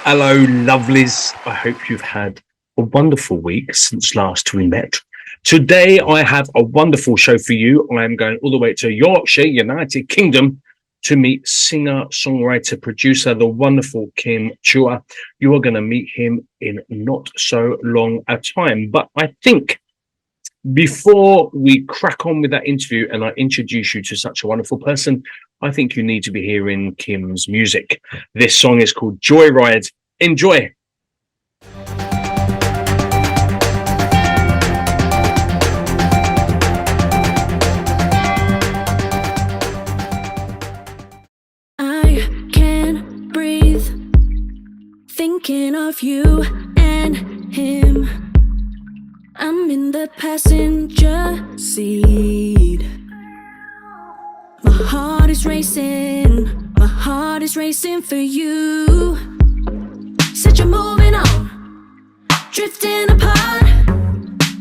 Hello, lovelies. I hope you've had a wonderful week since last we met. Today, I have a wonderful show for you. I am going all the way to Yorkshire, United Kingdom, to meet singer, songwriter, producer, the wonderful Kim Chuah. You are going to meet him in not so long a time. But I think before we crack on with that interview and I introduce you to such a wonderful person, I think you need to be hearing Kim's music. This song is called Joyride. Enjoy. I can't breathe, thinking of you and him. I'm in the passenger seat. My heart is racing for you. Said you're moving on, drifting apart.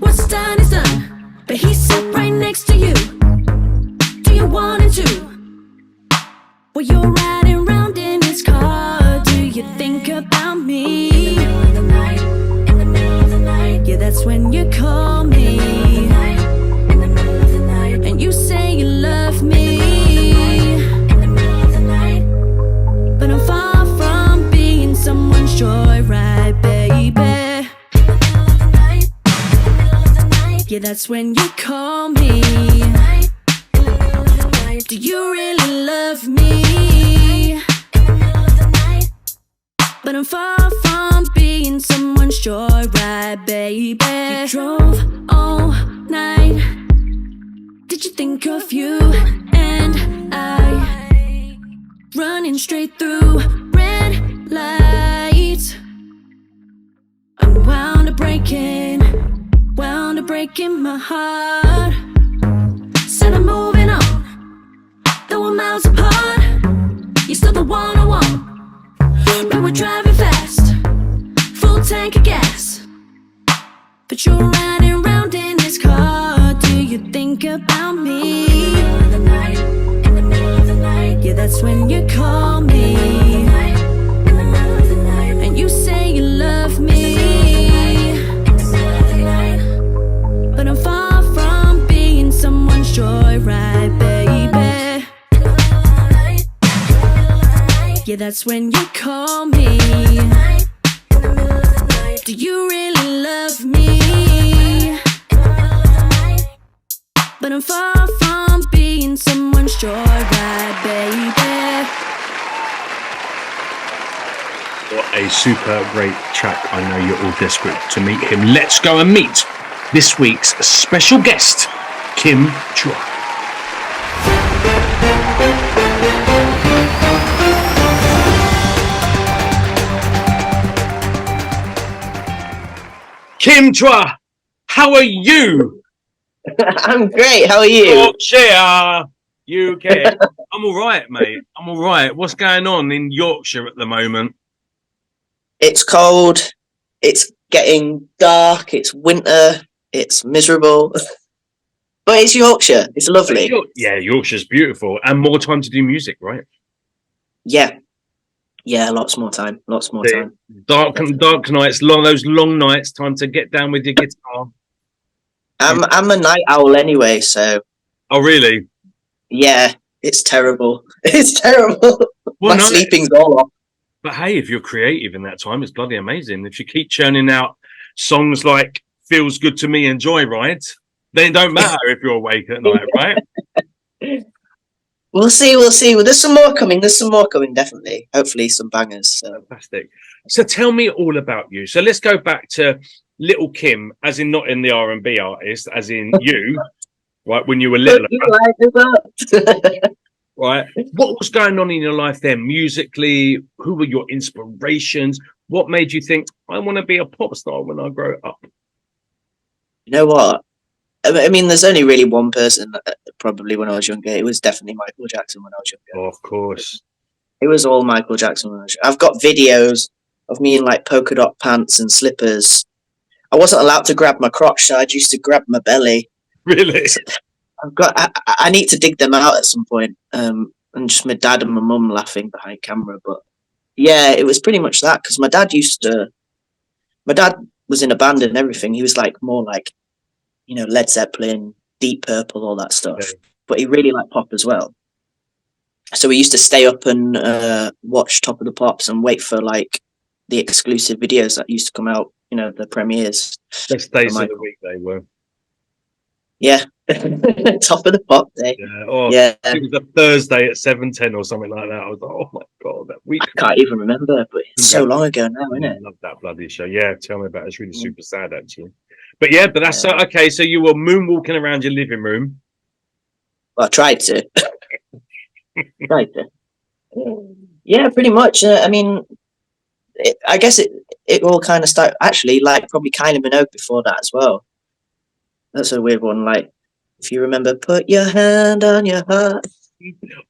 What's done is done, but he's sat right next to you. Do you want him to? Well, you're riding round in his car. Do you think about me? In the middle of the night, yeah, that's when you call me. In the middle of the night, and you say you love me. In the middle of the night, but I'm far from being someone's joyride, baby. In the middle of the night, yeah, that's when you call me. Do you really love me? In the middle of the night, but I'm far from being someone's joyride, baby. You drove all night. Did you think of you and I? Running straight through red lights. I'm wound up breaking my heart. Said I'm moving on, though we're miles apart. You're still the one I want. We were driving fast, full tank of gas, but you're riding round in his car. Do you think about me? In the middle of the night, yeah, that's when you call me. In the middle of the night, and you say you love me. In the middle of the night, but I'm far from being someone's joyride, baby. Yeah, that's when you call me. Do you really love me? But I'm far from being someone's joyride, baby. What a super great track. I know you're all desperate to meet him. Let's go and meet this week's special guest, Kim Chuah. Kim Chuah, how are you? I'm great. How are you? Yorkshire, UK. I'm all right, mate. I'm all right. What's going on in Yorkshire at the moment? It's cold. It's getting dark. It's winter. It's miserable. But it's Yorkshire. It's lovely. Yeah, Yorkshire's beautiful. And more time to do music, right? Yeah. Yeah, lots more time. Lots more time. Dark nights, those long nights, time to get down with your guitar. I'm a night owl anyway, so. Oh, really? Yeah, it's terrible. It's terrible. Well, My sleeping's all off. But hey, if you're creative in that time, it's bloody amazing. If you keep churning out songs like Feels Good to Me and Joyride, then it don't matter if you're awake at night, right? We'll see. Well, there's some more coming. Definitely. Hopefully some bangers. So. Fantastic. So tell me all about you. So let's go back to Little Kim, as in not in the R&B artist, as in you, right, when you were little. Right. What was going on in your life then, musically? Who were your inspirations? What made you think, I want to be a pop star when I grow up? You know what? I mean, there's only really one person, probably when I was younger. It was definitely Michael Jackson when I was younger. Oh, of course. It was all Michael Jackson when I was younger. I've got videos of me in like polka dot pants and slippers. I wasn't allowed to grab my crotch, so I used to grab my belly. Really? I need to dig them out at some point. And just my dad and my mum laughing behind camera, but Yeah, it was pretty much that because my dad was in a band and everything. He was like more like, Led Zeppelin, Deep Purple, all that stuff. Okay. But he really liked pop as well. So we used to stay up and watch Top of the Pops and wait for like the exclusive videos that used to come out, the premieres. Best days of the week they were. Yeah. Top of the Pop day. Yeah. Oh, yeah. it was a Thursday at 7:10 or something like that. I was like, oh my God, that week. I can't even remember, but it's so long ago now, isn't it? I love that bloody show. Yeah, tell me about it. It's really super sad, actually. But yeah, but that's okay. So you were moonwalking around your living room. Well, I tried to. Yeah, pretty much. I mean, I guess it all kind of started, actually, like probably Kylie Minogue before that as well. That's a weird one. Like, if you remember, put your hand on your heart.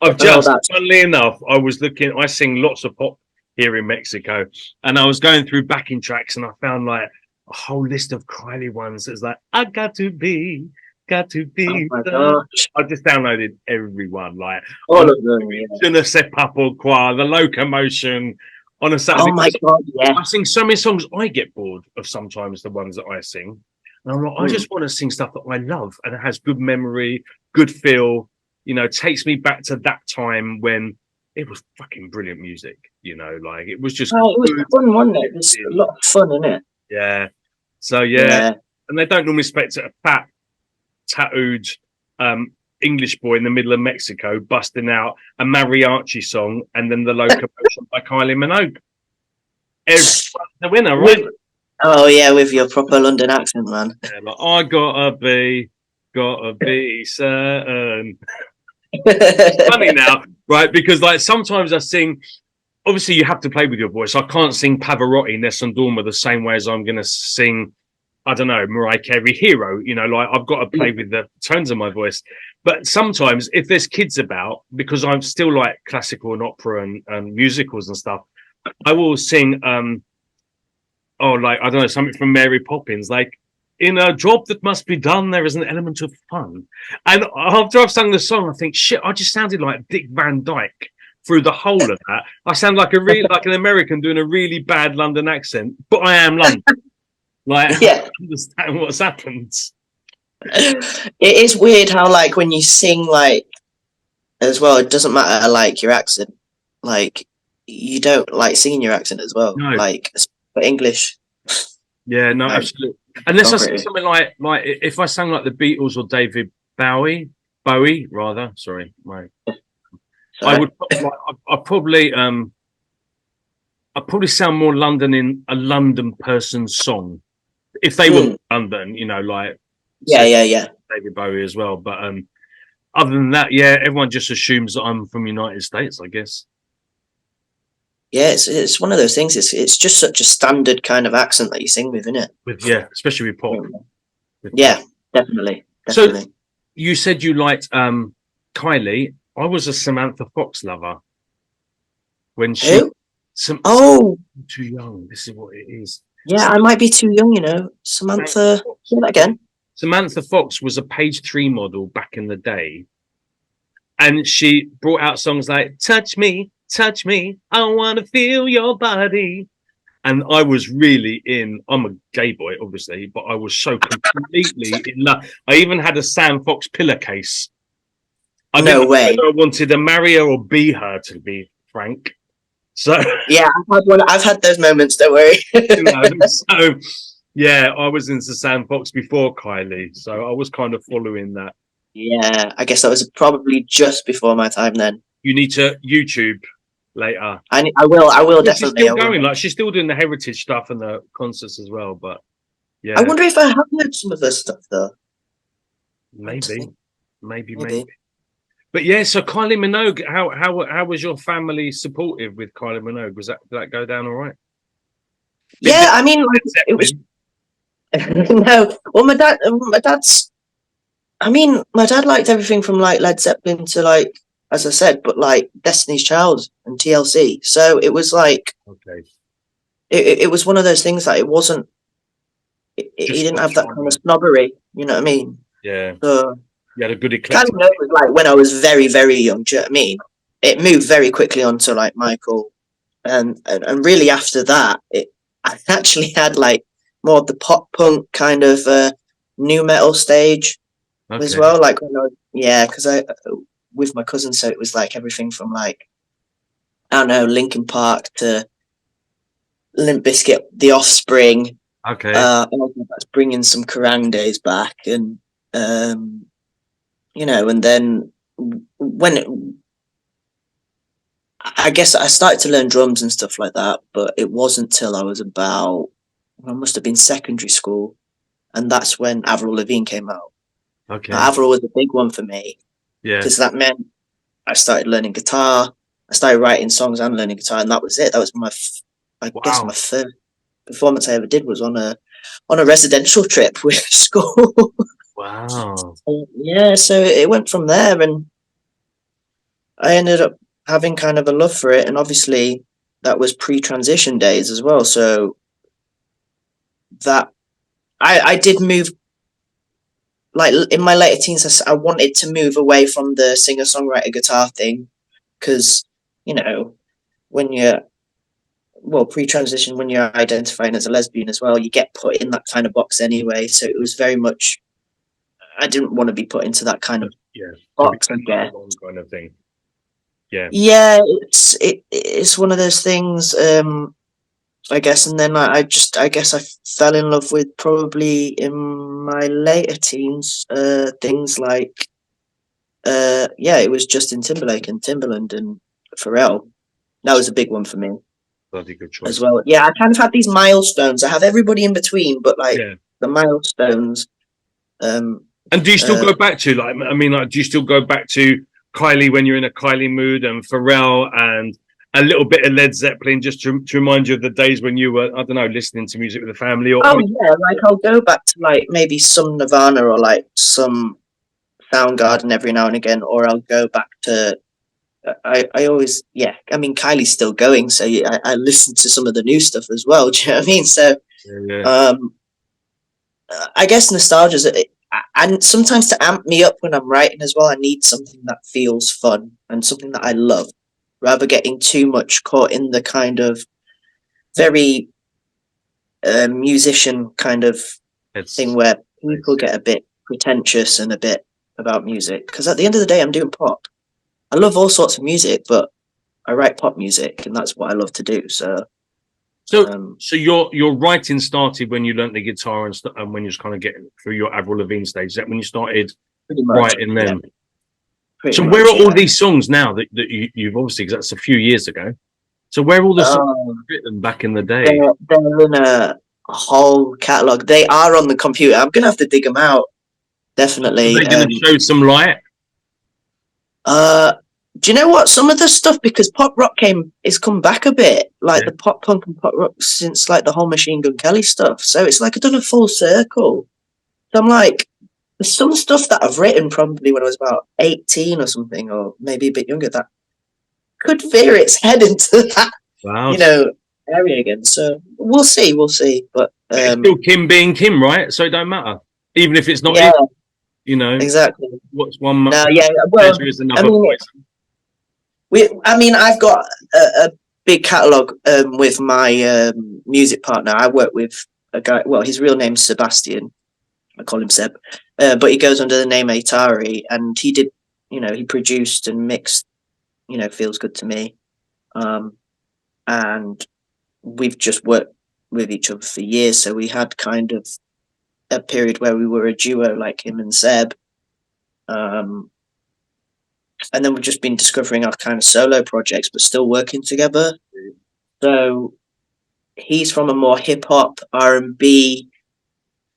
Funnily enough, I sing lots of pop here in Mexico, and I was going through backing tracks and I found like a whole list of Kylie ones. It's like, I got to be. Oh my gosh. I just downloaded everyone, like all of them. Je ne sais pas pourquoi, The Locomotion on a Saturday. Oh my God, yeah. I sing so many songs I get bored of sometimes the ones that I sing. And I'm like, I just want to sing stuff that I love and it has good memory, good feel, takes me back to that time when it was fucking brilliant music, like it was just it was fun, wasn't it? It was a lot of fun, isn't it? Yeah. So yeah. And they don't normally expect a fat tattooed English boy in the middle of Mexico busting out a mariachi song and then The Locomotion by Kylie Minogue. Everyone's the winner, right? Oh yeah, with your proper London accent, man. Yeah, like, I gotta be certain. Funny now, right? Because like sometimes I sing. Obviously, you have to play with your voice. I can't sing Pavarotti, Nessun Dorma the same way as I'm going to sing, I don't know, Mariah Carey Hero. Like I've got to play with the tones of my voice. But sometimes if there's kids about, because I'm still like classical and opera and musicals and stuff, I will sing, like, I don't know, something from Mary Poppins, like, in a job that must be done, there is an element of fun. And after I've sung the song, I think, shit, I just sounded like Dick Van Dyke through the whole of that. I sound like like an American doing a really bad London accent, but I am London. Like, I understand what's happened. It is weird how, like, when you sing, like, as well, it doesn't matter, like, your accent. Like, you don't like singing your accent as well. No. Like, for English. Yeah, no, absolutely. Unless I sing something like if I sang like the Beatles or David Bowie, sorry, I would. I'd probably sound more London in a London person's song if they were London, like David Bowie as well. But other than that, everyone just assumes that I'm from United States, I guess. Yeah, it's one of those things. It's just such a standard kind of accent that you sing with, isn't it? Especially with pop. Definitely. So you said you liked Kylie. I was a Samantha Fox lover. When she too young. This is what it is. Yeah, I might be too young, Samantha. Say that again. Samantha Fox was a page 3 model back in the day, and she brought out songs like "Touch Me." Touch me, I want to feel your body. And I was really I'm a gay boy, obviously, but I was so completely in love. I even had a Sam Fox pillowcase. No way. I wanted to marry her or be her, to be frank. So yeah, I've had those moments, don't worry. So yeah, I was into Sam Fox before Kylie. So I was kind of following that. Yeah, I guess that was probably just before my time then. You need to YouTube later. I will definitely. She's still going, like she's still doing the heritage stuff and the concerts as well. But yeah, I wonder if I have heard some of her stuff though. Maybe. But yeah, so Kylie Minogue, how was your family supportive with Kylie Minogue? Did that go down all right? Yeah, I mean, like, it was. No, well, my dad liked everything from like Led Zeppelin to like, as I said, but like Destiny's Child and TLC. So it was like, it was one of those things that it wasn't. He didn't have that kind of snobbery. You know what I mean? Yeah. So you had a good eclectic. Kind of was like when I was very, very young. Do you know what I mean? It moved very quickly onto like Michael, and really after that, I actually had like more of the pop punk kind of new metal stage as well. Like because I with my cousin, so it was like everything from like I don't know Linkin Park to Limp Bizkit, The Offspring. That's bringing some Kerrang days back, and and then when I guess I started to learn drums and stuff like that, but it wasn't till I must have been secondary school, and that's when Avril Lavigne came out. Avril was a big one for me, because that meant I started learning guitar. I started writing songs and learning guitar, and that was it. That was my first performance I ever did was on a residential trip with school. Wow. So it went from there, and I ended up having kind of a love for it, and obviously that was pre-transition days as well. So that I did move, like in my later teens, I wanted to move away from the singer-songwriter guitar thing, because when you're pre-transition, when you're identifying as a lesbian as well, you get put in that kind of box anyway. So it was very much, I didn't want to be put into that kind of box, I guess. Kind of thing. Yeah, it's one of those things, I guess. And then I guess I fell in love with, probably in my later teens, things like it was Justin Timberlake and Timbaland and Pharrell. That was a big one for me. Bloody good choice as well. Yeah, I kind of had these milestones. I have everybody in between, but like the milestones. And do you still go back to do you still go back to Kylie when you're in a Kylie mood, and Pharrell, and a little bit of Led Zeppelin, just to remind you of the days when you were, I don't know, listening to music with the family? Or like I'll go back to like maybe some Nirvana or like some Soundgarden every now and again, or I'll go back to. I always, I mean, Kylie's still going, so I listen to some of the new stuff as well. Do you know what I mean? So, I guess nostalgia, and sometimes to amp me up when I'm writing as well, I need something that feels fun and something that I love, rather getting too much caught in the kind of very musician kind of thing where people get a bit pretentious and a bit about music. Because at the end of the day, I'm doing pop. I love all sorts of music, but I write pop music, and that's what I love to do. So your writing started when you learnt the guitar and when you was kind of getting through your Avril Lavigne stage. Is that when you started writing them? So where are all these songs now that you've obviously, because that's a few years ago. So where are all the songs written back in the day? They're in a whole catalogue. They are on the computer. I'm gonna have to dig them out. Definitely. Are they going to show some light? Do you know what? Some of the stuff, because pop rock is come back a bit, like the pop punk and pop rock, since like the whole Machine Gun Kelly stuff. So it's like I've done a full circle. So I'm like, there's some stuff that I've written probably when I was about 18 or something, or maybe a bit younger, that could veer its head into that, area again. So we'll see. But it's still Kim being Kim, right? So it don't matter, even if it's not. Exactly. What's one? Is another I've got a big catalogue with my music partner. I work with a guy. Well, his real name's Sebastian. I call him Seb, but he goes under the name Atari, and he did, he produced and mixed, Feels Good to Me, and we've just worked with each other for years. So we had kind of a period where we were a duo, like him and Seb. And then we've just been discovering our kind of solo projects, but still working together. So he's from a more hip hop, R&B,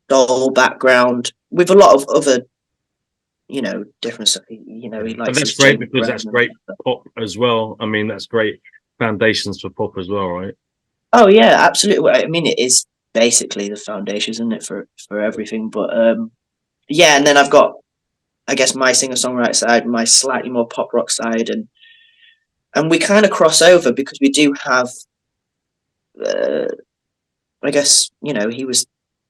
soul background with a lot of other, different stuff. He likes. But that's great, because that's great pop as well. I mean, that's great foundations for pop as well, right? Oh yeah, absolutely. I mean, it is basically the foundation, isn't it, for everything? But and then I've got, I guess, my singer-songwriter side, my slightly more pop rock side, and we kind of cross over because we do have, I guess, he was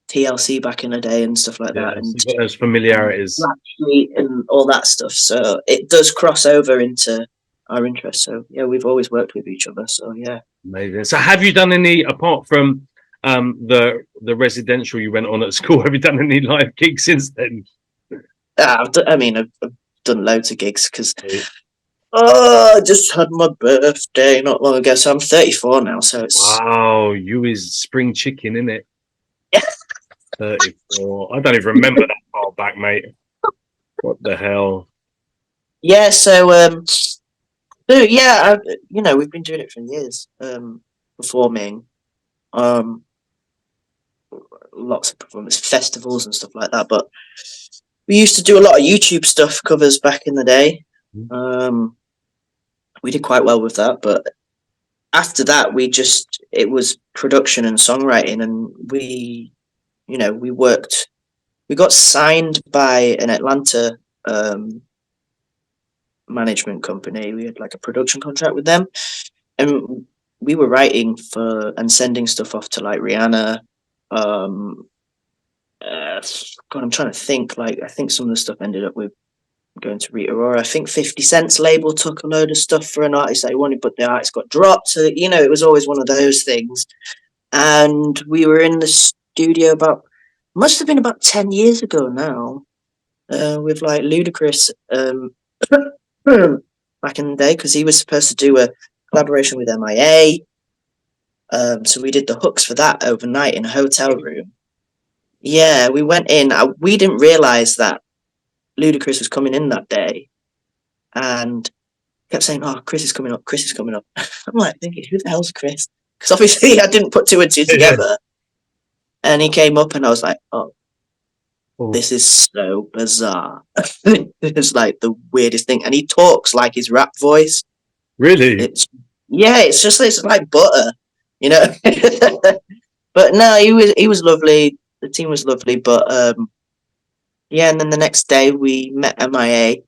TLC back in the day and stuff like that, and those familiarities, Blackstreet and all that stuff. So it does cross over into our interests. So yeah, we've always worked with each other. So yeah. Amazing. So have you done any, apart from the residential you went on at school, have you done any live gigs since then? I've done loads of gigs because I just had my birthday not long ago. So I'm 34 now. So it's Wow, you is spring chicken, innit? 34. I don't even remember that far back, mate. What the hell? yeah. So yeah, we've been doing it for years. Performing, lots of performance festivals and stuff like that. But we used to do a lot of YouTube stuff, covers back in the day. We did quite well with that, but after that, it was production and songwriting, and we got signed by an Atlanta management company. We had like a production contract with them, and we were writing for and sending stuff off to like Rihanna. God, I'm trying to think. Like, I think some of the stuff ended up with going to Rita Ora. I think 50 Cent's label took a load of stuff for an artist that he wanted, but the artist got dropped. So, it was always one of those things. And we were in the studio must have been about 10 years ago now, with like Ludacris back in the day, because he was supposed to do a collaboration with MIA. So we did the hooks for that overnight in a hotel room. Yeah, we went in. We didn't realize that Ludacris was coming in that day, and kept saying, "Oh, Chris is coming up. Chris is coming up." I'm like thinking, "Who the hell's Chris?" Because obviously I didn't put two and two together. And he came up, and I was like, "Oh, this is so bizarre." It's like the weirdest thing, and he talks like his rap voice. Really? It's like butter, But no, he was lovely. The team was lovely, but yeah. And then the next day we met MIA.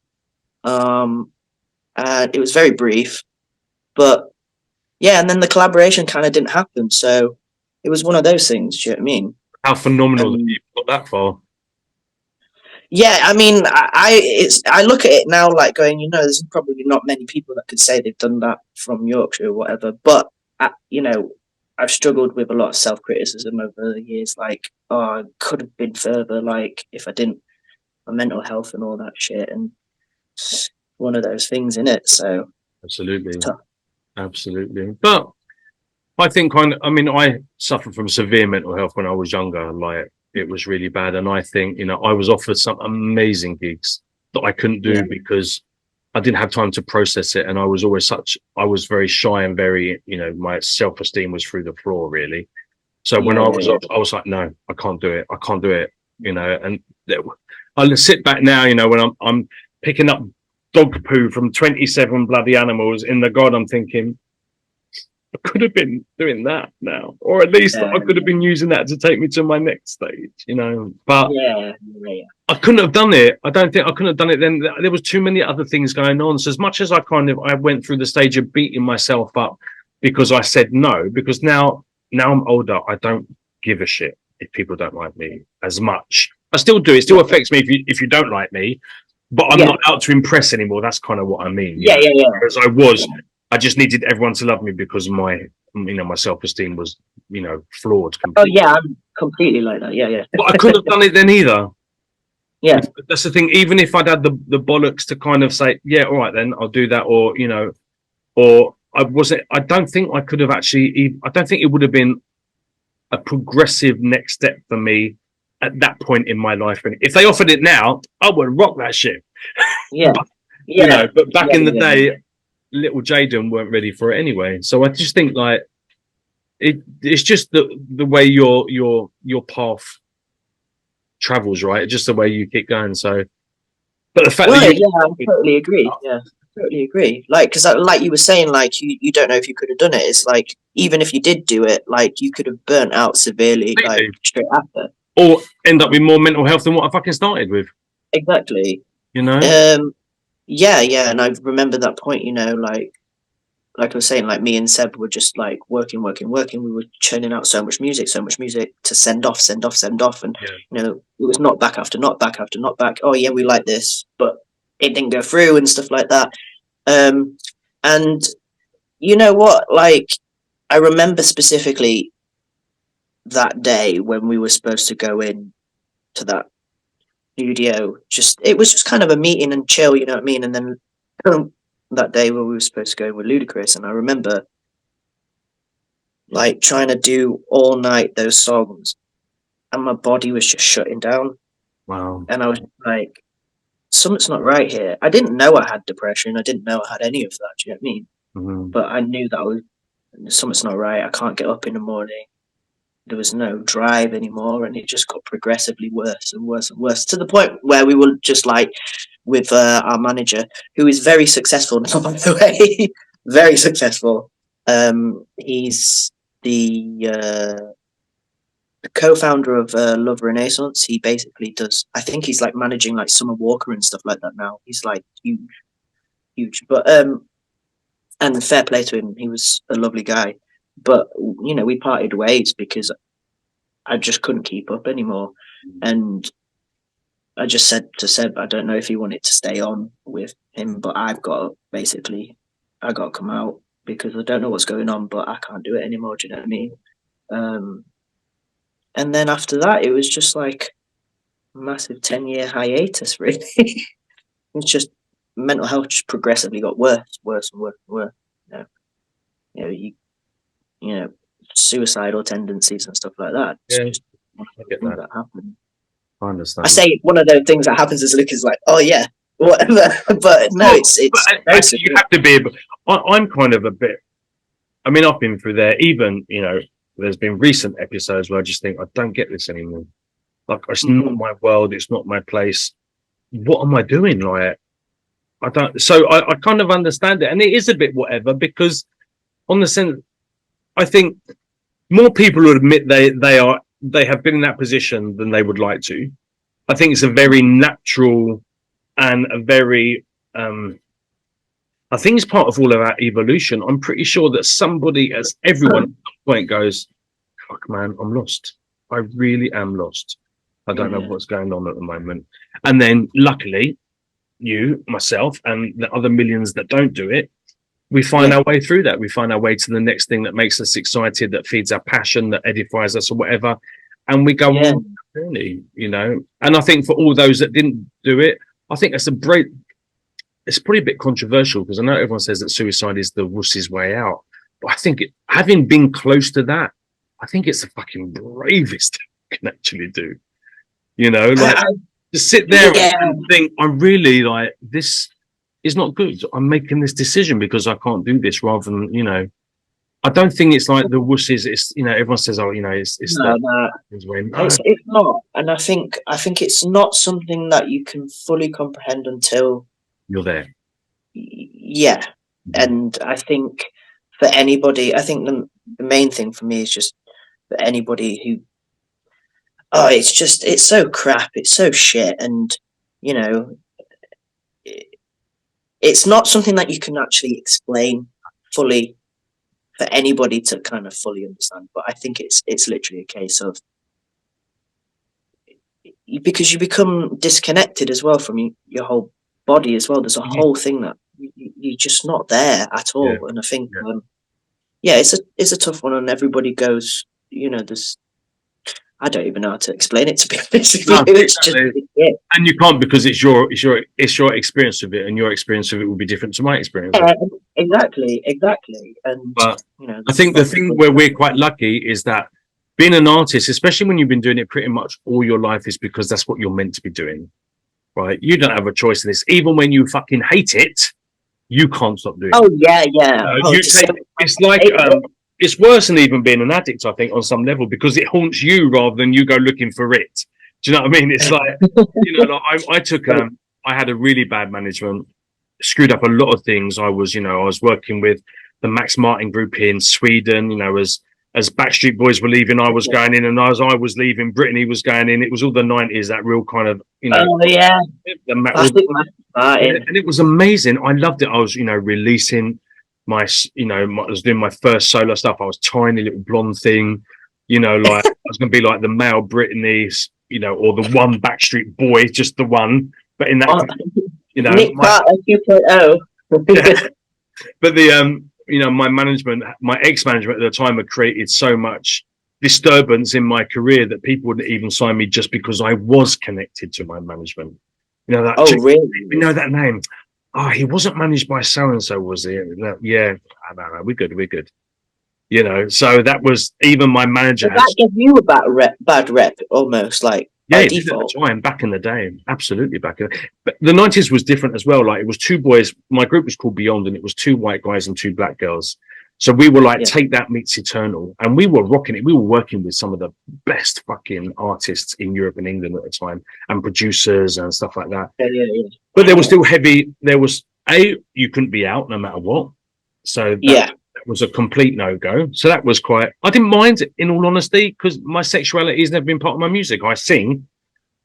And it was very brief, but yeah. And then the collaboration kind of didn't happen, so it was one of those things. Do you know what I mean? How phenomenal that you got that far. Yeah, I mean, I look at it now like going, there's probably not many people that could say they've done that from Yorkshire or whatever, but I've struggled with a lot of self-criticism over the years, like, oh, I could have been further, like, if I didn't, my mental health and all that shit, and it's one of those things, in it. So absolutely. But I think I suffered from severe mental health when I was younger. Like, it was really bad, and I think I was offered some amazing gigs that I couldn't do because I didn't have time to process it, and I was very shy and very, my self-esteem was through the floor, really. So when I was like, no, I can't do it. And I sit back now, when I'm picking up dog poo from 27 bloody animals in the garden, I'm thinking, I could have been doing that now, or at least I could have been using that to take me to my next stage, but I couldn't have done it. I don't think I couldn't have done it then. There was too many other things going on. So as much as I went through the stage of beating myself up because I said no, because now I'm older, I don't give a shit if people don't like me as much. I still do. It still affects me if you don't like me, but I'm not out to impress anymore. That's kind of what I mean. Yeah. Because I just needed everyone to love me because my self-esteem was, flawed. Completely. Oh yeah, I'm completely like that. Yeah. But I couldn't have done it then either. Yeah, that's the thing. Even if I'd had the bollocks to kind of say, yeah, all right, then I'll do that, or I wasn't. I don't think I could have actually. I don't think it would have been a progressive next step for me at that point in my life. And if they offered it now, I would rock that shit. Yeah, but back in the day, little Jaden weren't ready for it anyway. So I just think like it's just the way your path travels, right? Just the way you keep going. So, but the fact that I totally agree. Yeah, totally agree. Like, because like you were saying, like you don't know if you could have done it. It's like even if you did do it, like you could have burnt out severely, like straight after, or end up with more mental health than what I fucking started with. Exactly. Yeah, and I remember that point. Like I was saying, like me and Seb were just like working. We were churning out so much music to send off, and it was not back after not back. Oh yeah, we like this, but it didn't go through and stuff like that. And you know what? Like, I remember specifically that day when we were supposed to go in to that studio. It was just kind of a meeting and chill, you know what I mean? And then that day where we were supposed to go in with Ludacris, and I remember like trying to do all night those songs, and my body was just shutting down. Wow. And I was like, something's not right here. I didn't know I had depression. I didn't know I had any of that. Do you know what I mean? Mm-hmm. But I knew that something's not right. I can't get up in the morning. There was no drive anymore, and it just got progressively worse and worse and worse, to the point where we were just like with our manager, who is very successful now, by the way, very successful. He's the co-founder of Love Renaissance. He basically does, I think he's like managing like Summer Walker and stuff like that now. He's like huge. But and fair play to him, he was a lovely guy. But you know, we parted ways because I just couldn't keep up anymore. And I just said to Seb, I don't know if he wanted to stay on with him, but I got to come out because I don't know what's going on, but I can't do it anymore. Do you know what I mean? And then after that, it was just like a massive 10-year hiatus, really. It's just mental health just progressively got worse and worse and worse. You know, suicidal tendencies and stuff like that. Yeah, just one of those things that happen. I understand. I say one of those things that happens as Luke is like, oh yeah, whatever. But no, it's actually, you have to be able. I'm kind of a bit. I mean, I've been through there. Even, you know, there's been recent episodes where I just think I don't get this anymore. Like, it's not my world. It's not my place. What am I doing? Like, I don't. So I kind of understand it, and it is a bit whatever, because on the sense, I think more people will admit they have been in that position than they would like to. I think it's a very natural and a very I think it's part of all of our evolution. I'm pretty sure that somebody, as everyone at some point goes, fuck man, I'm lost. I really am lost. I don't know what's going on at the moment. And then luckily, you, myself, and the other millions that don't do it, we find our way through that. We find our way to the next thing that makes us excited, that feeds our passion, that edifies us or whatever. And we go on that journey, you know. And I think for all those that didn't do it, I think that's it's probably a bit controversial, because I know everyone says that suicide is the wuss's way out. But I think having been close to that, I think it's the fucking bravest thing you can actually do. You know, like to sit there and think, I'm really like, this is not good. I'm making this decision because I can't do this, rather than, you know, I don't think it's like the wusses. It's, you know, everyone says, oh, you know, it's not. And I think it's not something that you can fully comprehend until you're there. Yeah. And I think for anybody, I think the main thing for me is just for anybody who, it's so crap, it's so shit, and you know, it's not something that you can actually explain fully for anybody to kind of fully understand. But I think it's literally a case of, because you become disconnected as well from your whole body as well. There's a whole thing that you're just not there at all. And I think it's a tough one, and everybody goes, you know, I don't even know how to explain it, to be honest with you. It's just, and you can't, because it's your experience of it, and your experience of it will be different to my experience. Exactly. And but you know, I think the thing where we're quite lucky is that being an artist, especially when you've been doing it pretty much all your life, is because that's what you're meant to be doing, right? You don't have a choice in this. Even when you fucking hate it, you can't stop doing it. Oh yeah. It's like it's worse than even being an addict, I think, on some level, because it haunts you rather than you go looking for it. Do you know what I mean? It's like, you know, like I took I had a really bad management, screwed up a lot of things. I was working with the Max Martin group in Sweden, you know, as Backstreet Boys were leaving, I was going in, and as I was leaving, Britney was going in. It was all the 90s, that real kind of, you know. Oh yeah. And it was amazing. I loved it. I was, you know, releasing I was doing my first solo stuff. I was tiny little blonde thing, you know, like I was going to be like the male Britney, you know, or the one Backstreet Boy, just the one. But in that, you know, Nick Carter 2.0. But the you know, my ex-management at the time had created so much disturbance in my career that people wouldn't even sign me just because I was connected to my management. You know that? Oh, really? You know that name? Oh, he wasn't managed by so and so, was he? Yeah, I don't know. We're good. We're good. You know, so that was even my manager. Did that give you a bad rep, almost like Yeah, by default? at the time, back in the day, absolutely back in. But the 90s was different as well. Like it was two boys. My group was called Beyond, and it was two white guys and two black girls. So we were like, Take That meets Eternal, and we were rocking it. We were working with some of the best fucking artists in Europe and England at the time, and producers and stuff like that. Yeah. But there was still heavy. There was you couldn't be out no matter what. So that was a complete no-go. So that was quite, I didn't mind, in all honesty, because my sexuality has never been part of my music. I sing.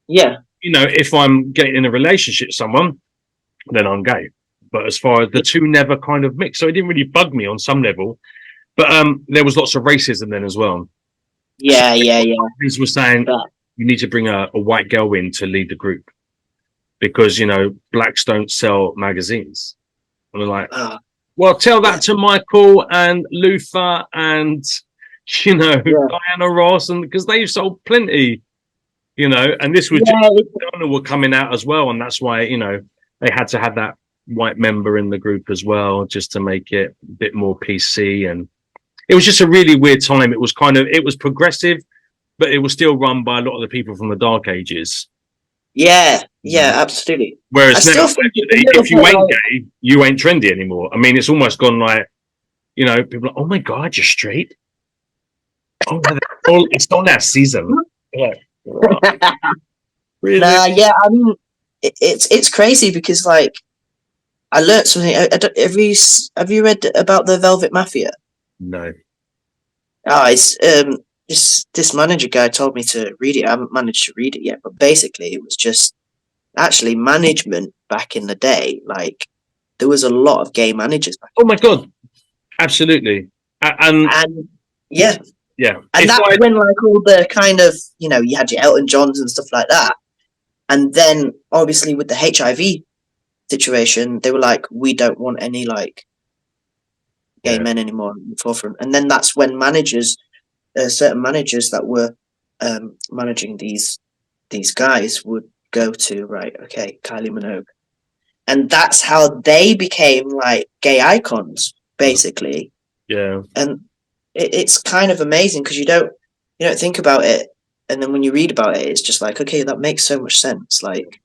Yeah. You know, if I'm getting in a relationship with someone, then I'm gay. But as far as the two never kind of mixed, so it didn't really bug me on some level. But there was lots of racism then as well. Yeah. These were saying you need to bring a white girl in to lead the group because, you know, blacks don't sell magazines. And I'm like, well, tell that to Michael and Luther and, you know, Diana Ross, and because they've sold plenty, you know, and this was just were coming out as well. And that's why, you know, they had to have that white member in the group as well, just to make it a bit more PC. And it was just a really weird time. It was it was progressive, but it was still run by a lot of the people from the dark ages. Yeah, absolutely. Whereas now, actually, if you ain't gay, you ain't trendy anymore. I mean, it's almost gone like, you know, people are like, oh my God, you're straight. Oh, it's on that season. Yeah. Really? I mean, it's crazy because, like, I learned something. Have you read about the Velvet Mafia? No. Oh, it's this manager guy told me to read it. I haven't managed to read it yet, but basically, it was just actually management back in the day. Like, there was a lot of gay managers back. Oh my God, absolutely, and yeah, and that's when, like, all the kind of, you know, you had your Elton Johns and stuff like that, and then obviously with the HIV situation, they were like, we don't want any like gay men anymore in the forefront. And then that's when managers, certain managers that were managing these guys would go to, right, okay, Kylie Minogue, and that's how they became like gay icons, basically. And it's kind of amazing because you don't think about it, and then when you read about it, it's just like, okay, that makes so much sense. Like,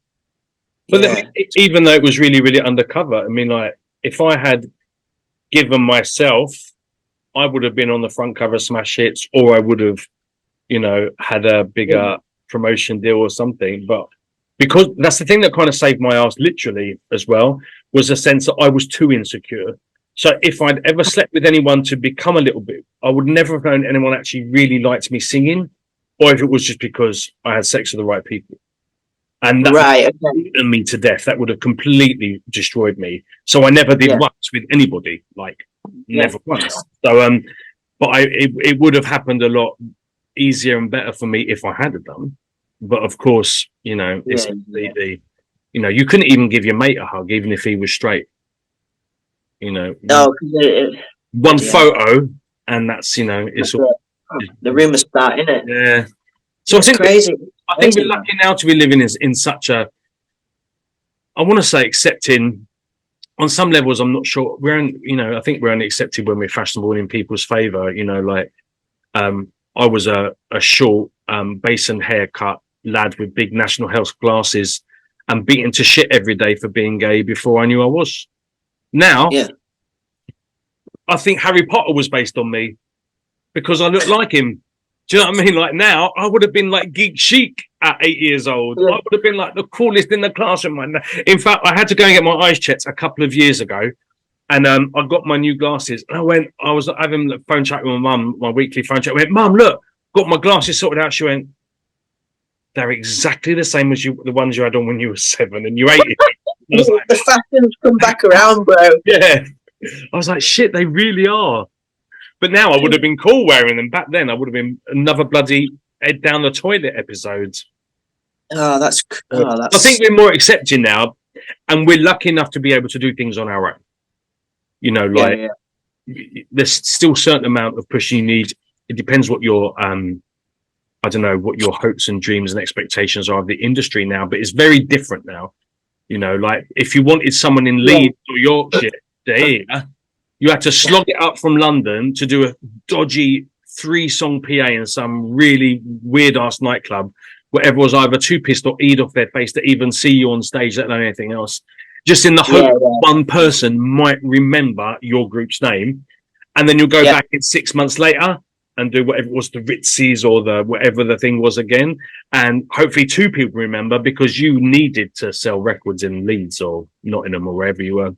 but even though it was really, really undercover, I mean, like, if I had given myself, I would have been on the front cover of Smash Hits, or I would have, you know, had a bigger promotion deal or something. But because that's the thing that kind of saved my ass, literally, as well, was a sense that I was too insecure. So if I'd ever slept with anyone to become a little bit, I would never have known anyone actually really liked me singing, or if it was just because I had sex with the right people. And that would have beaten me to death. That would have completely destroyed me. So I never did once with anybody, like never once. So, but it would have happened a lot easier and better for me if I had done. But of course, you know, it's the you know, you couldn't even give your mate a hug, even if he was straight. You know, one photo, and that's, you know, it's all the rumors start, isn't it? Yeah. So it's crazy. I think we're lucky now to be living in such a, I want to say, accepting. On some levels, I'm not sure. I think we're only accepted when we're fashionable and in people's favor. You know, like, I was a short, basin haircut lad with big National Health glasses and beaten to shit every day for being gay before I knew I was. Now, I think Harry Potter was based on me because I look like him. Do you know what I mean? Like, now, I would have been like geek chic at 8 years old. I would have been like the coolest in the classroom. In fact, I had to go and get my eyes checked a couple of years ago, and I got my new glasses. And I was having a phone chat with my mum, my weekly phone chat. I went, Mum, look, got my glasses sorted out. She went, they're exactly the same as the ones you had on when you were 7 and you 8. The fashion's come back around, bro. Yeah. I was like, shit, they really are. But now I would have been cool wearing them. Back then, I would have been another bloody head down the toilet episode. I think we're more accepting now, and we're lucky enough to be able to do things on our own. You know, Yeah, like there's still a certain amount of push you need. It depends what your I don't know what your hopes and dreams and expectations are of the industry now, but it's very different now. You know, like if you wanted someone in Leeds or Yorkshire to hear, you had to slog it up from London to do a dodgy 3-song PA in some really weird ass nightclub where everyone was either too pissed or eat off their face to even see you on stage, let alone anything else. Just in the hope that one person might remember your group's name. And then you'll go back in 6 months later and do whatever it was, the Ritzies or the whatever the thing was again. And hopefully 2 people remember because you needed to sell records in Leeds or Nottingham or wherever you were.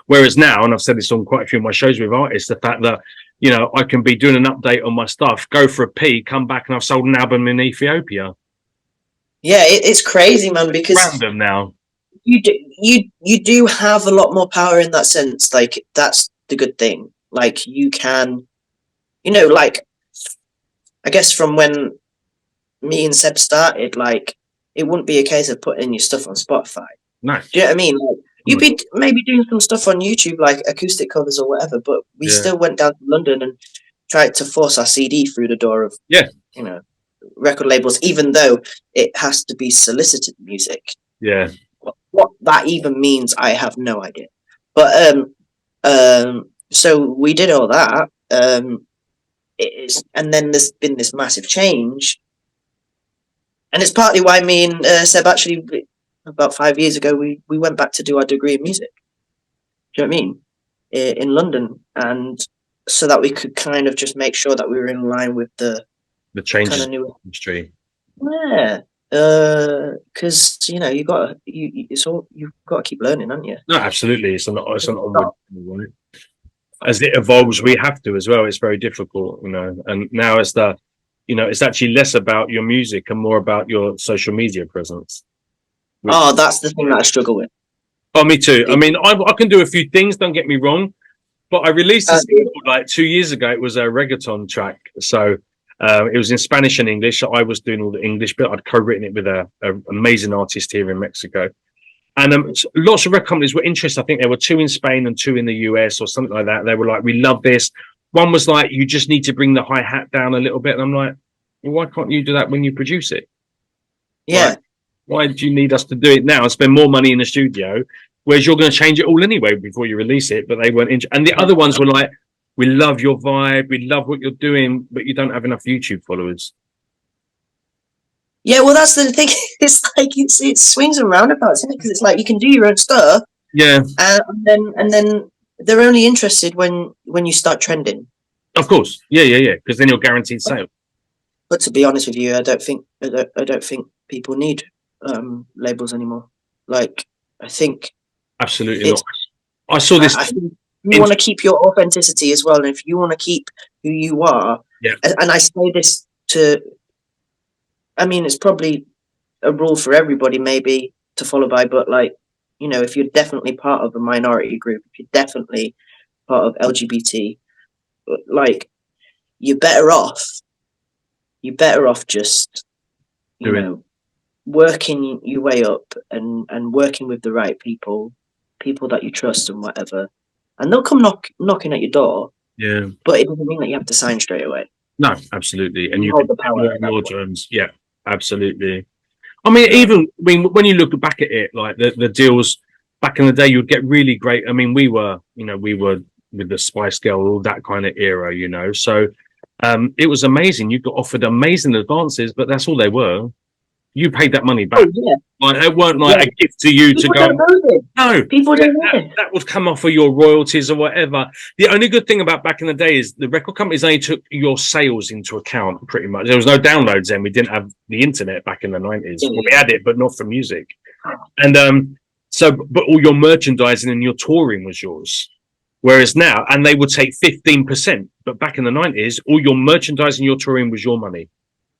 Whereas now, and I've said this on quite a few of my shows with artists, the fact that, you know, I can be doing an update on my stuff, go for a pee, come back and I've sold an album in Ethiopia. Yeah, it's crazy, man, because random now. You do have a lot more power in that sense. Like, that's the good thing. Like, you can, you know, like, I guess from when me and Seb started, like, it wouldn't be a case of putting your stuff on Spotify. No. Do you know what I mean? Like, you'd be maybe doing some stuff on YouTube, like acoustic covers or whatever, but we still went down to London and tried to force our CD through the door of, you know, record labels, even though it has to be solicited music. Yeah. What that even means, I have no idea. But so we did all that. And then there's been this massive change, and it's partly why me and Seb actually about 5 years ago we went back to do our degree in music. Do you know what I mean? In London, and so that we could kind of just make sure that we were in line with the changes kind of new industry. Yeah. Because you know you've got to keep learning, haven't you? No, absolutely. It's not onward. As it evolves, we have to as well. It's very difficult, you know. And now it's it's actually less about your music and more about your social media presence. Oh, that's the thing that I struggle with. Oh, me too. I mean, I can do a few things. Don't get me wrong, but I released a single like 2 years ago. It was a reggaeton track, so. It was in Spanish and English. So I was doing all the English bit. I'd co-written it with an amazing artist here in Mexico. And lots of record companies were interested. I think there were 2 in Spain and 2 in the US or something like that. They were like, we love this. One was like, you just need to bring the hi-hat down a little bit. And I'm like, well, why can't you do that when you produce it? Yeah. Why do you need us to do it now and spend more money in the studio? Whereas you're going to change it all anyway before you release it. But they weren't interested. And the other ones were like, we love your vibe. We love what you're doing, but you don't have enough YouTube followers. Yeah, well, that's the thing. It's like it swings and roundabouts, isn't it? Because it's like you can do your own stuff. Yeah. And then they're only interested when you start trending. Of course. Yeah. Because then you're guaranteed sale. But to be honest with you, I don't think people need labels anymore. Like, I think absolutely not. I saw this. I think you want to keep your authenticity as well, and if you want to keep who you are, and I say this to, I mean, it's probably a rule for everybody maybe to follow by, but like, you know, if you're definitely part of a minority group, if you're definitely part of LGBT, like, you're better off just, you know, working your way up and working with the right people that you trust and whatever. And they'll come knocking at your door. Yeah. But it doesn't mean that you have to sign straight away. No, absolutely. And you hold the power in your terms. Yeah, absolutely. I mean, when you look back at it, like the deals back in the day, you'd get really great. I mean, we were with the Spice Girl, all that kind of era, you know. So it was amazing. You got offered amazing advances, but that's all they were. You paid that money back. Oh, yeah. Like, it weren't like a gift to you people to go. No, people don't know it. That would come off of your royalties or whatever. The only good thing about back in the day is the record companies only took your sales into account pretty much. There was no downloads then. We didn't have the internet back in the 90s. Yeah. Well, we had it, but not for music. And but all your merchandising and your touring was yours. Whereas now, and they would take 15%, but back in the 90s, all your merchandising, your touring was your money.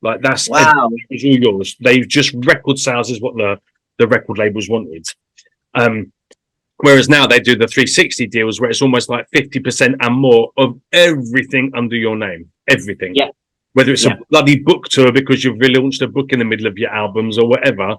Like that's it was all yours. They've just record sales is what the record labels wanted. Whereas now they do the 360 deals where it's almost like 50% and more of everything under your name. Everything. Yeah. Whether it's a bloody book tour because you've relaunched a book in the middle of your albums or whatever,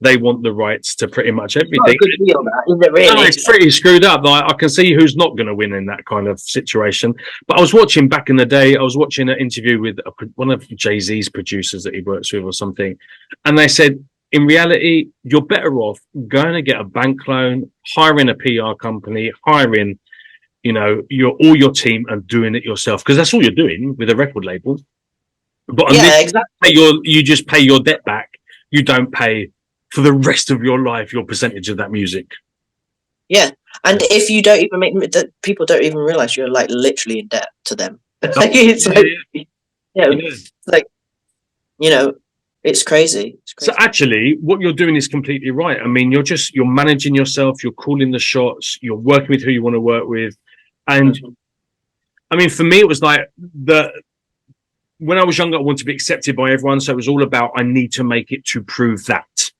they want the rights to pretty much everything. Not a good deal, that, is it really? No, it's pretty screwed up. Like, I can see who's not going to win in that kind of situation. But I was watching back in the day, I was watching an interview with one of Jay-Z's producers that he works with or something. And they said, in reality, you're better off going to get a bank loan, hiring a PR company, hiring, all your team and doing it yourself. Because that's all you're doing with a record label. But exactly. You just pay your debt back. You don't pay for the rest of your life your percentage of that music. Yeah, and if you don't even make that, people don't even realize you're like literally in debt to them. It's crazy. So actually, what you're doing is completely right. I mean, you're managing yourself. You're calling the shots. You're working with who you want to work with, and I mean, for me, it was like when I was younger, I wanted to be accepted by everyone. So it was all about, I need to make it to prove that.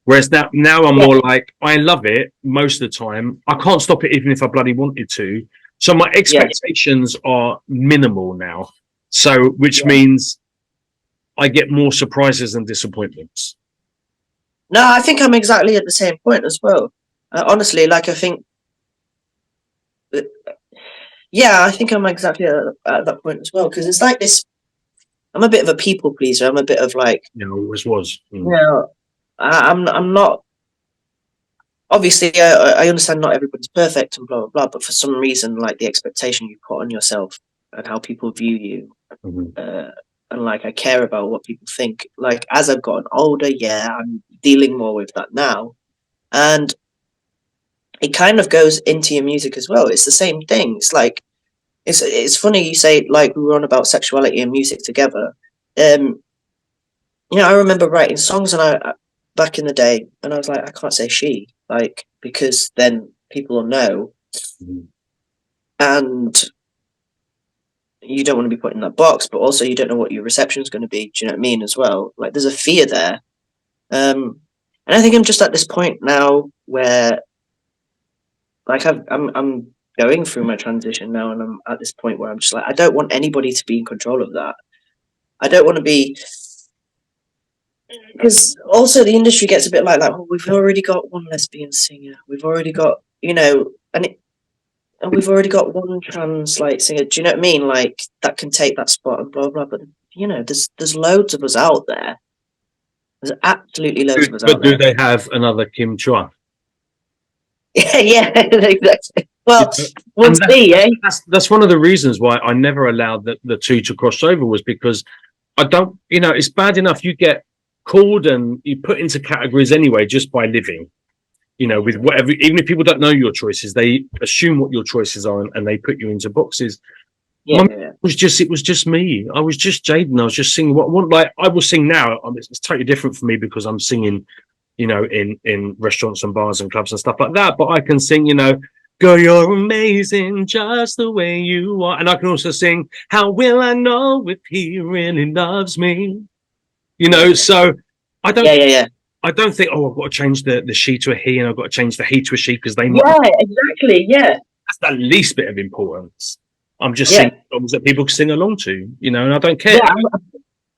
Whereas now I'm more like, I love it most of the time. I can't stop it even if I bloody wanted to. So my expectations are minimal now. So, which means I get more surprises and disappointments. No, I think I'm exactly at the same point as well. Honestly, like, I think, I think I'm exactly at that point as well. Because it's like this, I'm a bit of a people pleaser. I'm a bit of like, always was. I'm not. Obviously, I understand not everybody's perfect and blah blah blah. But for some reason, like the expectation you put on yourself and how people view you, and like I care about what people think. Like as I've gotten older, I'm dealing more with that now, and it kind of goes into your music as well. It's the same thing. It's like it's funny you say like we were on about sexuality and music together. I remember writing songs and I back in the day, and I was like, I can't say she, like, because then people will know, and you don't want to be put in that box, but also you don't know what your reception is going to be. Do you know what I mean? As well, like, there's a fear there, and I think I'm just at this point now where, like, I'm going through my transition now, and I'm at this point where I'm just like, I don't want anybody to be in control of that. I don't want to be. Because also the industry gets a bit like that. Well, we've already got one lesbian singer. We've already got, and we've already got one trans like singer. Do you know what I mean? Like that can take that spot and blah blah. But there's loads of us out there. There's absolutely loads of us out there. But do they have another Kim Chuah? Yeah, exactly. Well, we'll see. That's one of the reasons why I never allowed the two to cross over, was because I don't. It's bad enough you get called and you put into categories anyway just by living, with whatever. Even if people don't know your choices, they assume what your choices are and they put you into boxes. It was just me. I was just Jaden. I was just singing what I want. Like I will sing now. It's totally different for me because I'm singing, in restaurants and bars and clubs and stuff like that. But I can sing, girl, you're amazing just the way you are. And I can also sing, how will I know if he really loves me? So I don't. I don't think. Oh, I've got to change the she to a he, and I've got to change the he to a she because they might. Yeah, exactly. Yeah, that's the least bit of importance. I'm just singing songs that people can sing along to, and I don't care.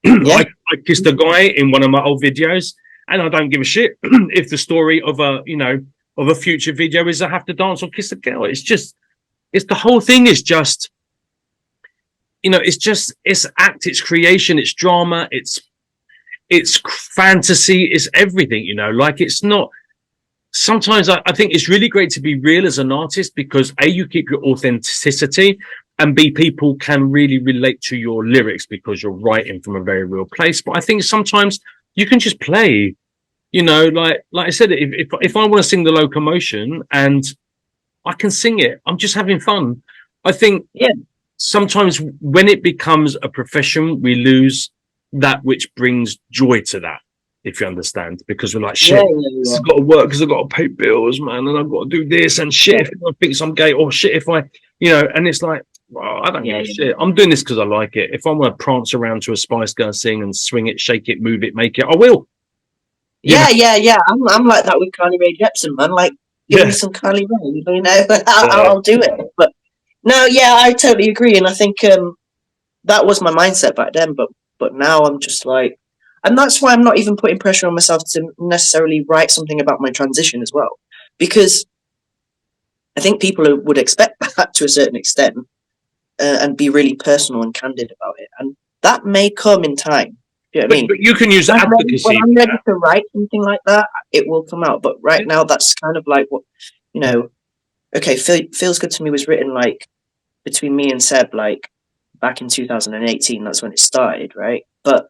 I kissed a guy in one of my old videos, and I don't give a shit if the story of a future video is I have to dance or kiss a girl. It's the whole thing is just, it's act, it's creation, it's drama, it's fantasy, it's everything, like it's not. Sometimes I think it's really great to be real as an artist because A, you keep your authenticity, and B, people can really relate to your lyrics because you're writing from a very real place. But I think sometimes you can just play, like I said, if I want to sing The Locomotion and I can sing it, I'm just having fun. I think sometimes when it becomes a profession, we lose that which brings joy to that, if you understand, because we're like, shit, I've got to work because I've got to pay bills, man, and I've got to do this, and shit, if I think I'm gay, or shit, if I, and it's like, well, I don't give a shit. I'm doing this because I like it. If I want to prance around to a Spice Girl sing and swing it, shake it, move it, make it, I will. Yeah. I'm like that with Carly Rae Jepsen, man. Like, give me some Carly Rae, I'll do it. But no, I totally agree, and I think that was my mindset back then, but now I'm just like, And that's why I'm not even putting pressure on myself to necessarily write something about my transition as well, because I think people would expect that to a certain extent, and be really personal and candid about it, and that may come in time. You know what I mean? But you can use advocacy. When I'm ready to write something like that, it will come out. But right now, that's kind of like what, you know. Okay, Feels Good to Me was written like between me and Seb, like back in 2018. That's when it started, right? But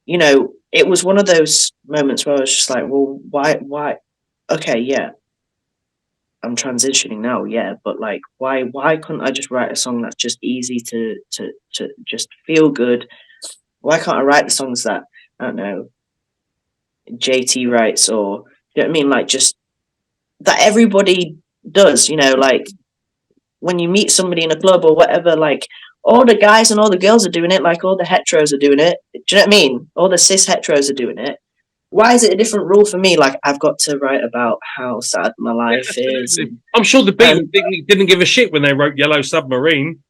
you know, it was one of those moments where I was just like, well, why? Okay, yeah, I'm transitioning now, yeah, but like, why couldn't I just write a song that's just easy to just feel good? Why can't I write the songs that, I don't know, JT writes, or you know what I mean, like just that everybody does, you know, like when you meet somebody in a club or whatever, like all the guys and all the girls are doing it, like all the heteros are doing it. Do you know what I mean? All the cis heteros are doing it. Why is it a different rule for me? Like I've got to write about how sad my life is. And, I'm sure the Beatles didn't give a shit when they wrote Yellow Submarine.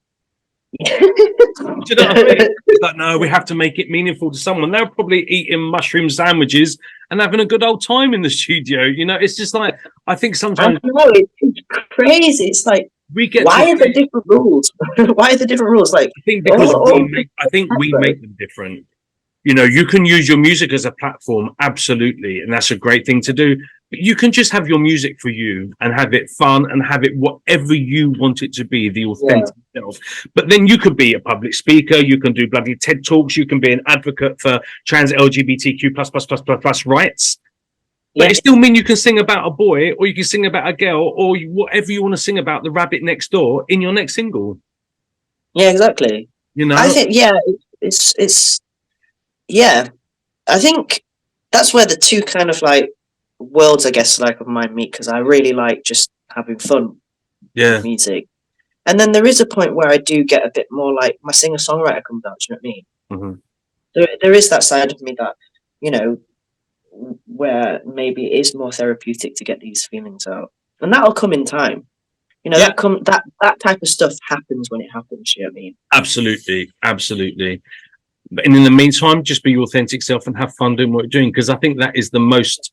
Do you know what I mean? It's like, no, we have to make it meaningful to someone. They're probably eating mushroom sandwiches and having a good old time in the studio. You know, it's just like, I think sometimes it's crazy. It's like, why are there different rules? Why are there different rules? Like, I think because we make them different. You know, you can use your music as a platform, absolutely, and that's a great thing to do. But you can just have your music for you and have it fun and have it whatever you want it to be, the authentic self. But then you could be a public speaker, you can do bloody TED Talks, you can be an advocate for trans LGBTQ plus rights. But it still means you can sing about a boy, or you can sing about a girl, or whatever you want to sing about, the rabbit next door, in your next single. Yeah, exactly. You know, I think it's I think that's where the two kind of like worlds, I guess, like of mine meet, because I really like just having fun with music, and then there is a point where I do get a bit more like my singer-songwriter comes out. Do you know what I mean? Mm-hmm. There is that side of me that, you know, where maybe it is more therapeutic to get these feelings out, and that'll come in time. You know, that type of stuff happens when it happens. You know what I mean? Absolutely. But in the meantime, just be your authentic self and have fun doing what you're doing, because I think that is the most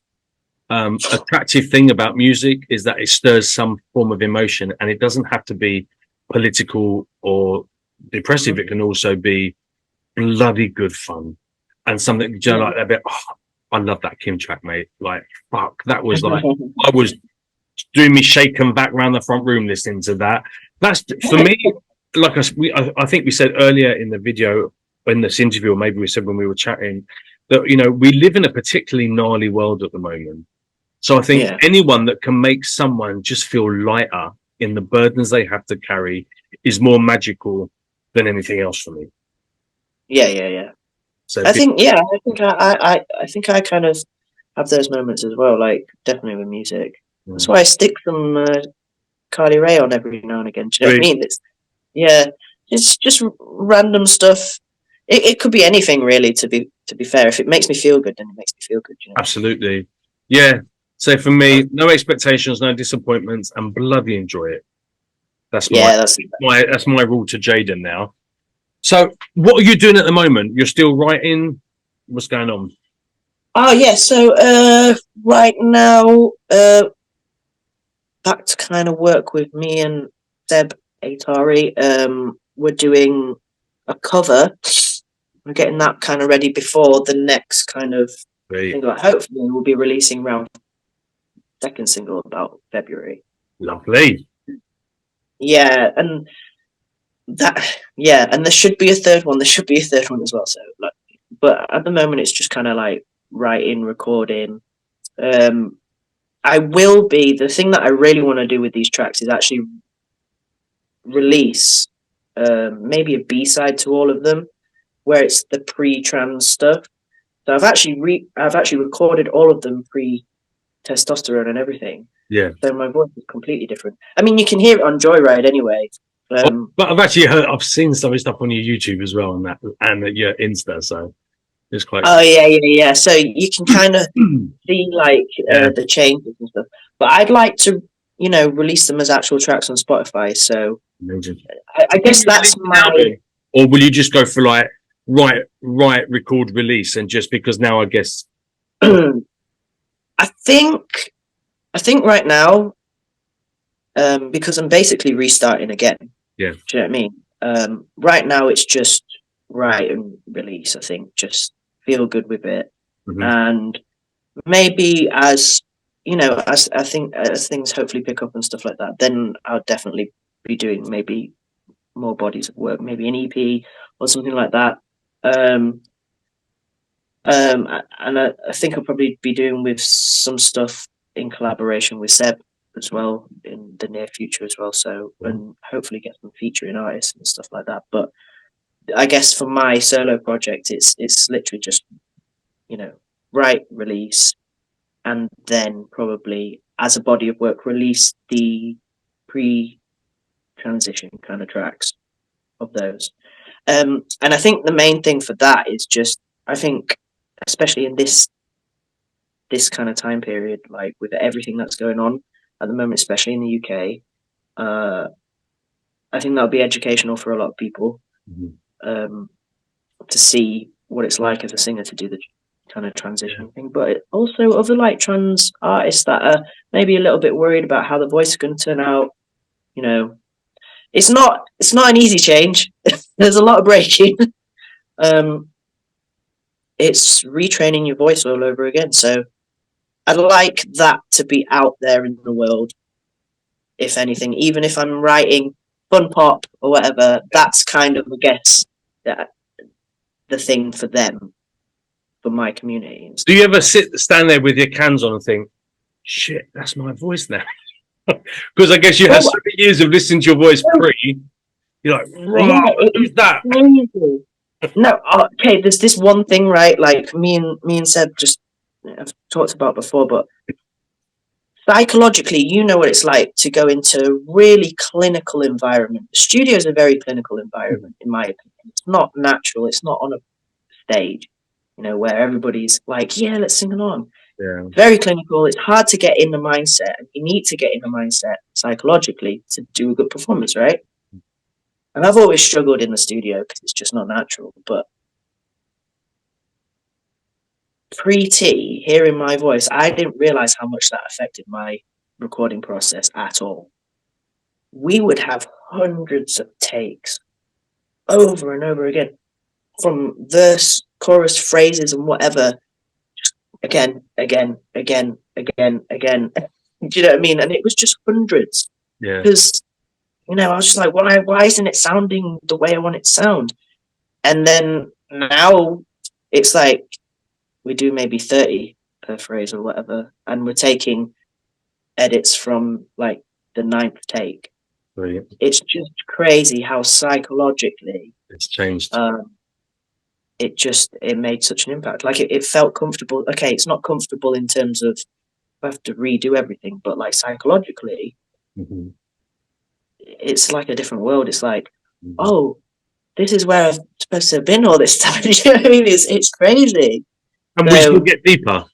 attractive thing about music, is that it stirs some form of emotion, and it doesn't have to be political or depressive. It can also be bloody good fun and something, you know, like that bit. Oh, I love that Kim track, mate. Like, fuck, that was like, I was doing me shaking back around the front room listening to that. That's for me. Like I think we said earlier in the video, in this interview, or maybe we said when we were chatting, that, you know, we live in a particularly gnarly world at the moment. So I think anyone that can make someone just feel lighter in the burdens they have to carry is more magical than anything else for me. Yeah. So I think I kind of have those moments as well, like definitely with music. That's why I stick some Carly Rae on every now and again. Do you know what I mean? It's just random stuff. It could be anything really. To be fair, if it makes me feel good, then it makes me feel good. You know? Absolutely, yeah. So for me, no expectations, no disappointments, and bloody enjoy it. That's my rule to Jaden now. So, what are you doing at the moment? You're still writing. What's going on? Oh yeah. So right now, back to kind of work with me and Seb Atari. We're doing a cover. We're getting that kind of ready before the next kind of single. Hopefully, we'll be releasing around second single about February. Lovely. Yeah, and and there should be a third one. There should be a third one as well. So, like, but at the moment, it's just kind of like writing, recording. I will be, the thing that I really want to do with these tracks is actually release maybe a B-side to all of them, where it's the pre-trans stuff. So I've actually recorded all of them pre-testosterone and everything. Yeah. So my voice is completely different. I mean, you can hear it on Joyride anyway. But I've seen some of stuff on your YouTube as well, and your Insta. So it's quite. Oh yeah. So you can kind of see like the changes and stuff. But I'd like to, you know, release them as actual tracks on Spotify. So amazing. I guess that's my. Or will you just go for like write, record, release, and just because now I guess I think right now, because I'm basically restarting again. Yeah. Do you know what I mean? Right now it's just write and release. I think just feel good with it, and maybe as you know, as I think as things hopefully pick up and stuff like that, then I'll definitely be doing maybe more bodies of work, maybe an EP or something like that. And I think I'll probably be doing with some stuff in collaboration with Seb as well in the near future as well. So, and hopefully get some featuring artists and stuff like that. But I guess for my solo project, it's literally just, you know, write, release, and then probably as a body of work, release the pre-transition kind of tracks of those. And I think the main thing for that is just, I think, especially in this kind of time period, like with everything that's going on at the moment, especially in the UK, I think that'll be educational for a lot of people to see what it's like as a singer to do the kind of transition thing, but also other like trans artists that are maybe a little bit worried about how the voice is going to turn out. You know, it's not an easy change. There's a lot of breaking. It's retraining your voice all over again. So I'd like that to be out there in the world, if anything, even if I'm writing fun pop or whatever, that's kind of, I guess, the thing for them, for my community. Do you ever stand there with your cans on and think, shit, that's my voice now? Because I guess you have so many years of listening to your voice pre. You're like, who's that? No, okay. There's this one thing, right? Like me and Seb just I've talked about before, but psychologically, you know what it's like to go into a really clinical environment. The studio is a very clinical environment, in my opinion. It's not natural. It's not on a stage, you know, where everybody's like, yeah, let's sing along. Yeah. Very clinical. It's hard to get in the mindset, and you need to get in the mindset psychologically to do a good performance, right? And I've always struggled in the studio because it's just not natural. But pre-T, hearing my voice, I didn't realize how much that affected my recording process at all. We would have hundreds of takes over and over again, from verse, chorus, phrases, and whatever. Again. Do you know what I mean? And it was just hundreds. Yeah. Because, you know, I was just like, why isn't it sounding the way I want it to sound? And then now it's like we do maybe 30 per phrase or whatever, and we're taking edits from like the 9th take. Brilliant. It's just crazy how psychologically it's changed. It made such an impact. Like it felt comfortable. Okay, it's not comfortable in terms of I have to redo everything, but like psychologically, it's like a different world. It's like, oh, this is where I'm supposed to have been all this time. You know what I mean? It's crazy. And we still get deeper.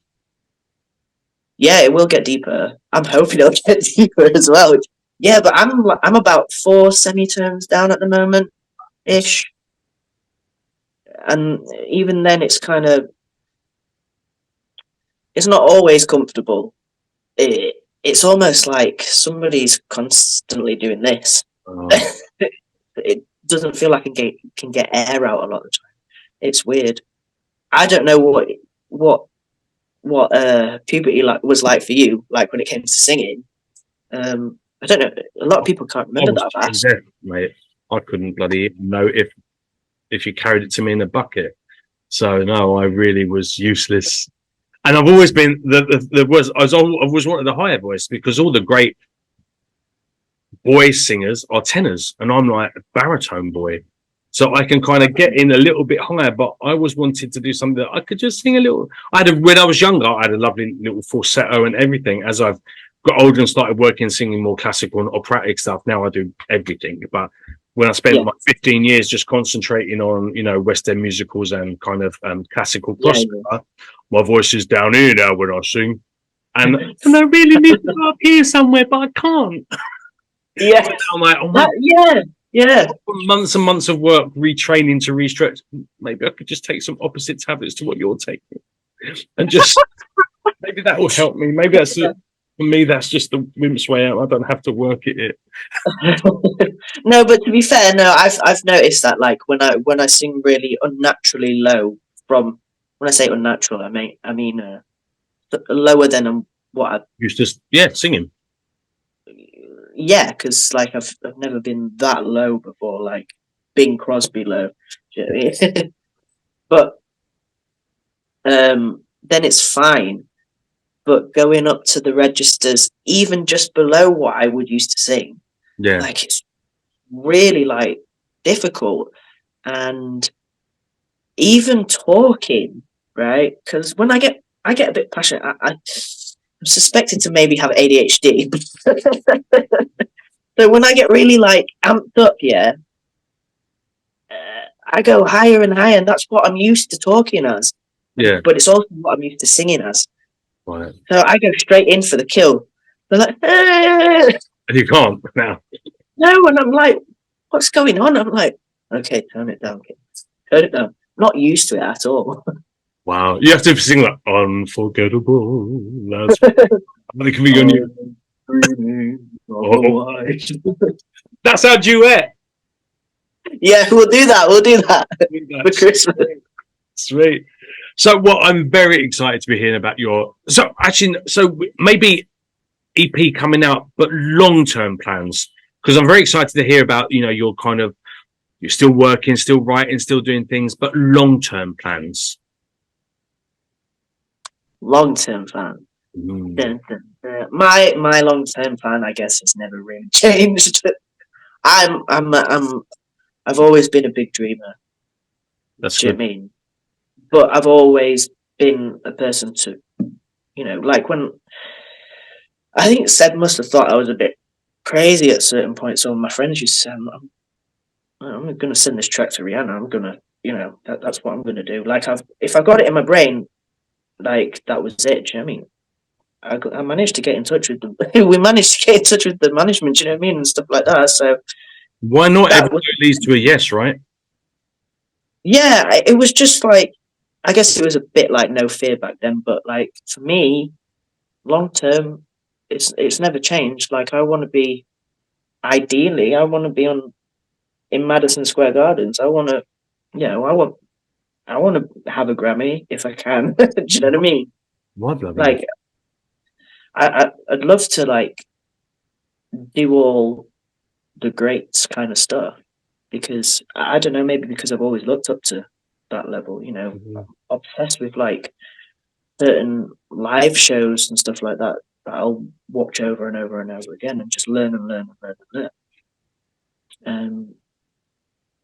Yeah, it will get deeper. I'm hoping it'll get deeper as well. Yeah, but I'm about 4 semitones down at the moment, ish. And even then, it's kind of, it's not always comfortable. It's almost like somebody's constantly doing this. Oh. It doesn't feel like it can get air out a lot of the time. It's weird. I don't know what puberty was like for you, like when it came to singing. I don't know. A lot of people can't remember that fast. Mate, I couldn't bloody know if you carried it to me in a bucket. So no, I really was useless. And I've always been I was wanted the higher voice, because all the great boy singers are tenors, and I'm like a baritone boy. So I can kind of get in a little bit higher, but I always wanted to do something that I could just sing a little. When I was younger, I had a lovely little falsetto and everything. As I've got older and started working, singing more classical and operatic stuff, now I do everything. But when I spent like 15 years just concentrating on, you know, West End musicals and kind of classical crossover, my voice is down here now when I sing. And I really need to go up here somewhere, but I can't. Yeah. I'm like, oh my. Yeah. Months and months of work retraining to restretch. Maybe I could just take some opposite tablets to what you're taking, and just maybe that will help me. Maybe that's for me. That's just the wimp's way out. I don't have to work at it. No, but to be fair, no, I've noticed that like when I sing really unnaturally low from when I say unnatural, I mean lower than what I It's just singing. yeah, because like I've never been that low before, like Bing Crosby low. Do you know what I mean? But then it's fine. But going up to the registers, even just below what I would used to sing, Yeah. like it's really like difficult. And even talking, right? Because when I get a bit passionate, I'm suspected to maybe have ADHD. So when I get really like amped up, yeah, I go higher and higher, and that's what I'm used to talking as. Yeah. But it's also what I'm used to singing as. Right. So I go straight in for the kill. They're like, And you can't now. no, and I'm like, what's going on? I'm like, okay, turn it down, kids. Turn it down. Not used to it at all. Wow. You have to sing like unforgettable. That can be your new. That's our duet. Yeah, we'll do that. We'll do that for Christmas. Sweet. So, what I'm very excited to be hearing about so maybe EP coming out, but long-term plans, because I'm very excited to hear about, your kind of, you're still working, still writing, still doing things, but long-term plans. Long-term plan. Dun, dun, dun. My long-term plan, I guess, has never really changed. I've always been a big dreamer. That's do you good. know what I mean? But I've always been a person to, like when I think Seb must have thought I was a bit crazy at certain points. So my friends used to say, I'm going to send this track to Rihanna. I'm going to, that's what I'm going to do. Like if I got it in my brain, like that was it. Do you know what I mean? I managed to get in touch with them. We managed to get in touch with the management. Do you know what I mean? And stuff like that. So why not? Everything leads to a yes, right? Yeah, it was just like, I guess it was a bit like no fear back then, but like for me, long term, it's never changed. Like I want to be, ideally, I want to be in Madison Square Gardens. I want to, I want to have a Grammy if I can. Do you know what I mean? Like I'd love to like do all the greats kind of stuff because I don't know, maybe because I've always looked up to that level, obsessed with like certain live shows and stuff like that I'll watch over and over and over again and just learn and learn and learn and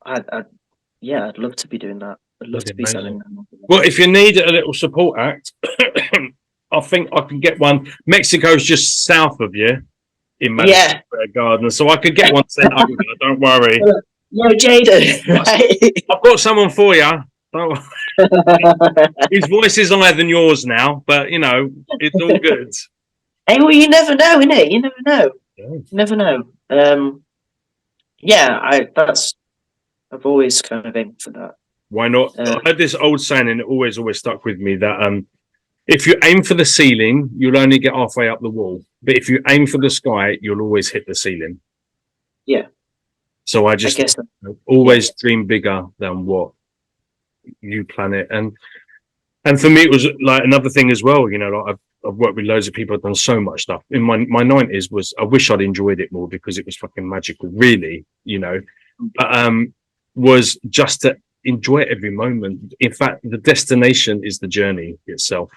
learn. I'd love to be doing that. I'd love to be selling them. Well, if you need a little support act, I think I can get one. Mexico's just south of you in Madison Square Garden, so I could get one sent over. Don't worry. No, Jaden, right? I've got someone for you. His voice is higher than yours now, but it's all good. Hey, well, you never know, innit? You never know. Yeah. You never know. I've always kind of aimed for that. Why not? I had this old saying, and it always stuck with me that if you aim for the ceiling, you'll only get halfway up the wall. But if you aim for the sky, you'll always hit the ceiling. Yeah. So I just always dream bigger than what you plan it. And for me, it was like another thing as well. Like I've worked with loads of people. I've done so much stuff. In my 90s I wish I'd enjoyed it more because it was fucking magical, really, But was just to enjoy every moment. In fact, the destination is the journey itself.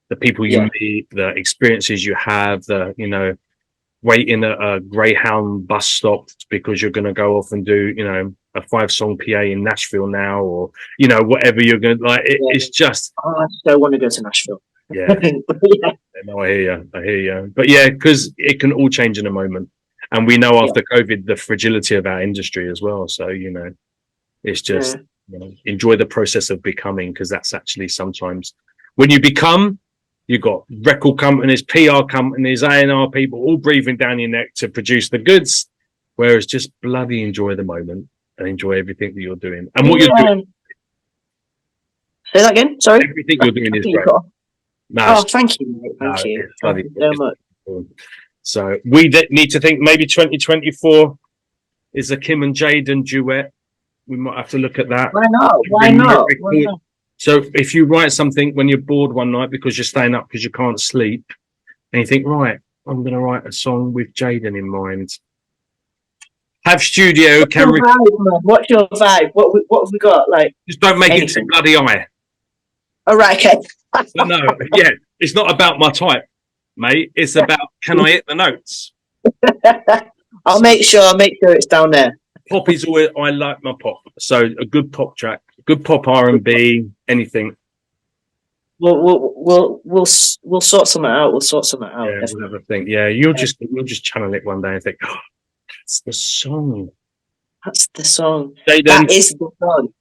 The people you meet, the experiences you have, waiting at a Greyhound bus stop because you're going to go off and do, a 5-song PA in Nashville now, or, whatever you're going to like. It's just. Oh, I just don't want to go to Nashville. Yeah. No, I hear you. But because it can all change in a moment. And we know after COVID, the fragility of our industry as well. So, it's just, enjoy the process of becoming, because that's actually sometimes when you become, you've got record companies, PR companies, A&R people all breathing down your neck to produce the goods. Whereas just bloody enjoy the moment and enjoy everything that you're doing. And what you're doing. Say that again. Sorry. Everything you're doing is great. No, thank you, mate. Thank you. Thank you so much. So we need to think maybe 2024 is a Kim and Jaden duet. We might have to look at that. Why not? Why not? Why not? So if you write something when you're bored one night because you're staying up because you can't sleep, and you think, right, I'm going to write a song with Jaden in mind. Have studio camera. What's your vibe? What have we got? Like, just don't make it too bloody high. All right, okay. No, yeah, it's not about my type, mate. It's about can I hit the notes? I'll make sure it's down there. Pop is always. I like my pop, so a good pop track, good pop R&B, anything. We'll sort something out. We'll sort something out. Yeah, we'll have a think. Yeah, you'll just channel it one day and think, oh, that's the song. That's the song. Jaden. That is the song.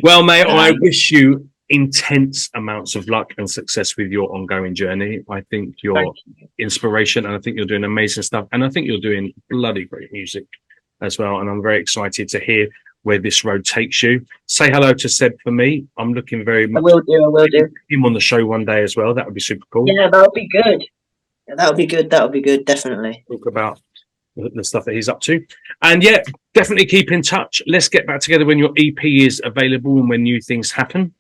Well, mate, I wish you intense amounts of luck and success with your ongoing journey. I think you're inspiration, and I think you're doing amazing stuff, and I think you're doing bloody great music as well. And I'm very excited to hear where this road takes you. Say hello to Seb for me. I'm looking very much. I will do. Him on the show one day as well. That would be super cool. Yeah, that would be good. That would be good. Definitely. Talk about the stuff that he's up to. And yeah, definitely keep in touch. Let's get back together when your EP is available and when new things happen.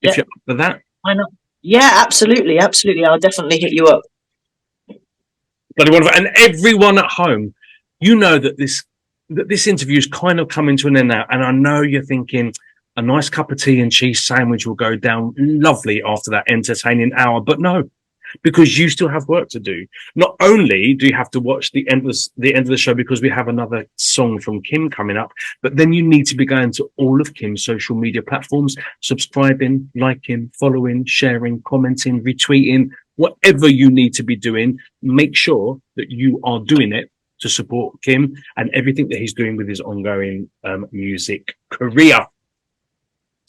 If you're up for that. Why not? Yeah, absolutely. I'll definitely hit you up. Bloody wonderful. And everyone at home, you know that this interview is kind of coming to an end now. And I know you're thinking a nice cup of tea and cheese sandwich will go down lovely after that entertaining hour. But no, because you still have work to do. Not only do you have to watch the end of the show because we have another song from Kim coming up, but then you need to be going to all of Kim's social media platforms, subscribing, liking, following, sharing, commenting, retweeting, whatever you need to be doing. Make sure that you are doing it to support Kim and everything that he's doing with his ongoing music career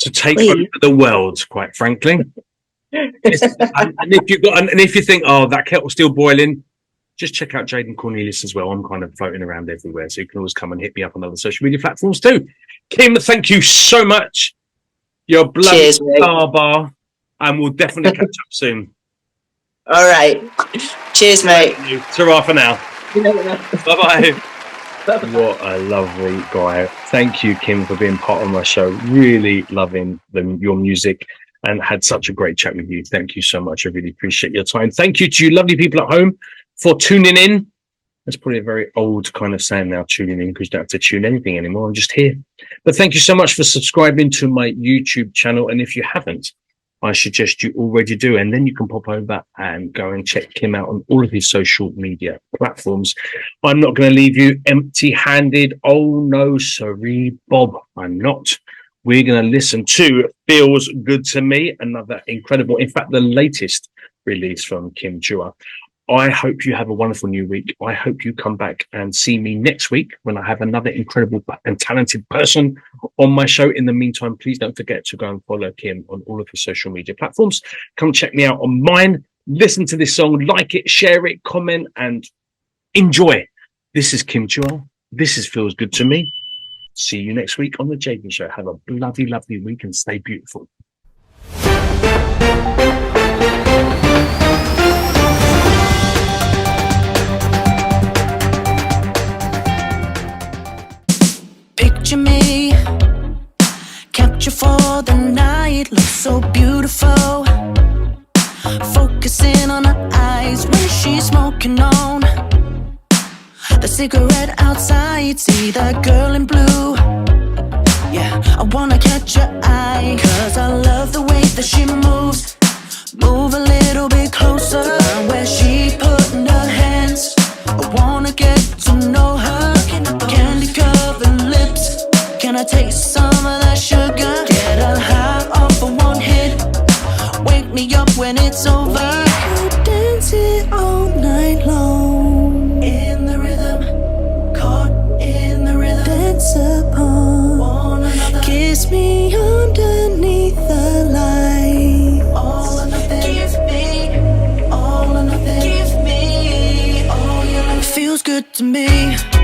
to take over the world, quite frankly. And if you think, oh, that kettle's still boiling, just check out Jaden Cornelious as well. I'm kind of floating around everywhere, so you can always come and hit me up on other social media platforms too. Kim, thank you so much. You're bloody star bar, and we'll definitely catch up soon. All right. Cheers, mate. Ta-ra for now. Bye-bye. What a lovely guy. Thank you, Kim, for being part of my show. Really loving your music and had such a great chat with you. Thank you so much. I really appreciate your time. Thank you to you lovely people at home for tuning in. That's probably a very old kind of saying now, tuning in, because you don't have to tune anything anymore. I'm just here. But thank you so much for subscribing to my YouTube channel. And if you haven't, I suggest you already do. And then you can pop over and go and check Kim out on all of his social media platforms. I'm not going to leave you empty-handed. Oh, no, sorry, Bob. I'm not. We're going to listen to Feels Good to Me, another incredible, in fact, the latest release from Kim Chuah. I hope you have a wonderful new week. I hope you come back and see me next week when I have another incredible and talented person on my show. In the meantime, please don't forget to go and follow Kim on all of his social media platforms. Come check me out on mine. Listen to this song, like it, share it, comment, and enjoy. This is Kim Chuah. This is Feels Good to Me. See you next week on The Jaden Show. Have a bloody lovely week and stay beautiful. Picture me, capture for the night, looks so beautiful. Focusing on her eyes when she's smoking on the cigarette outside, see that girl in blue. Yeah, I wanna catch her eye, cause I love the way that she moves. Move a little bit closer, where she putting her hands. I wanna get to know her. Candy covered lips, can I taste some of that sugar? Get her high off of one hit, wake me up when it's over. We could dance it all night long, in the rhythm, caught in the rhythm. Dance upon one another, kiss me underneath the light. All or nothing, give me all or nothing, give me it to me.